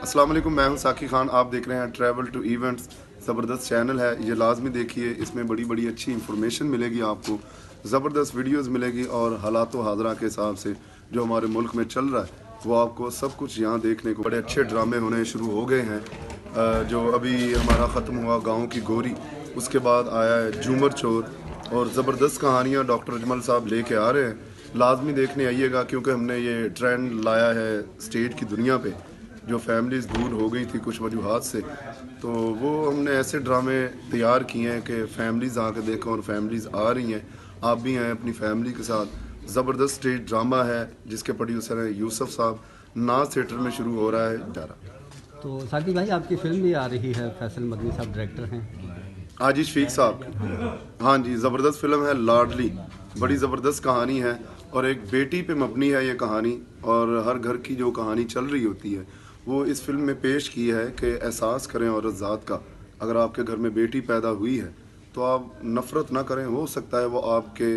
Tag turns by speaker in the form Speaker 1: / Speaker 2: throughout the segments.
Speaker 1: अस्सलाम वालेकुम, मैं हूं साकी खान। आप देख रहे हैं ट्रैवल टू इवेंट्स। ज़बरदस्त चैनल है, ये लाजमी देखिए। इसमें बड़ी बड़ी अच्छी इंफॉर्मेशन मिलेगी आपको, ज़बरदस्त वीडियोस मिलेगी और हालात हाज़रा के हिसाब से जो हमारे मुल्क में चल रहा है वो आपको सब कुछ यहाँ देखने को। बड़े अच्छे ड्रामे होने शुरू हो गए हैं। जो अभी हमारा ख़त्म हुआ गाँव की गोरी, उसके बाद आया है झूमर चोर, और ज़बरदस्त कहानियाँ डॉक्टर अजमल साहब लेके आ रहे हैं। लाजमी देखने आइएगा, क्योंकि हमने ये ट्रेंड लाया है स्टेज की दुनिया पे। जो फैमिलीज़ दूर हो गई थी कुछ वजूहात से, तो वो हमने ऐसे ड्रामे तैयार किए हैं कि फैमिलीज़ आके देखें, और फैमिलीज़ आ रही हैं। आप भी आएँ अपनी फैमिली के साथ। ज़बरदस्त स्टेज ड्रामा है जिसके प्रोड्यूसर हैं यूसुफ साहब। नाज थिएटर में शुरू हो रहा है जारा।
Speaker 2: तो साकिब भाई, आपकी फिल्म भी आ रही है, फैसल मदनी साहब डायरेक्टर हैं।
Speaker 1: हाजी शफीक साहब, हाँ जी, ज़बरदस्त फिल्म है लाडली। बड़ी ज़बरदस्त कहानी है और एक बेटी पे मबनी है ये कहानी, और हर घर की जो कहानी चल रही होती है वो इस फिल्म में पेश की है कि एहसास करें औरत ज़ात का। अगर आपके घर में बेटी पैदा हुई है तो आप नफ़रत ना करें, हो सकता है वो आपके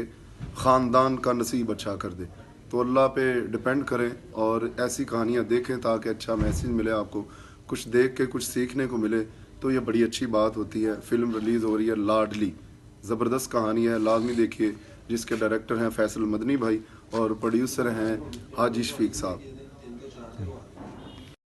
Speaker 1: ख़ानदान का नसीब अच्छा कर दे। तो अल्लाह पे डिपेंड करें और ऐसी कहानियाँ देखें ताकि अच्छा मैसेज मिले आपको, कुछ देख के कुछ सीखने को मिले, तो ये बड़ी अच्छी बात होती है। फ़िल्म रिलीज़ हो रही है लाडली, ज़बरदस्त कहानी है, लाजमी देखिए। जिसके डायरेक्टर हैं फैसल मदनी भाई और प्रोड्यूसर हैं हाजी शफीक साहब।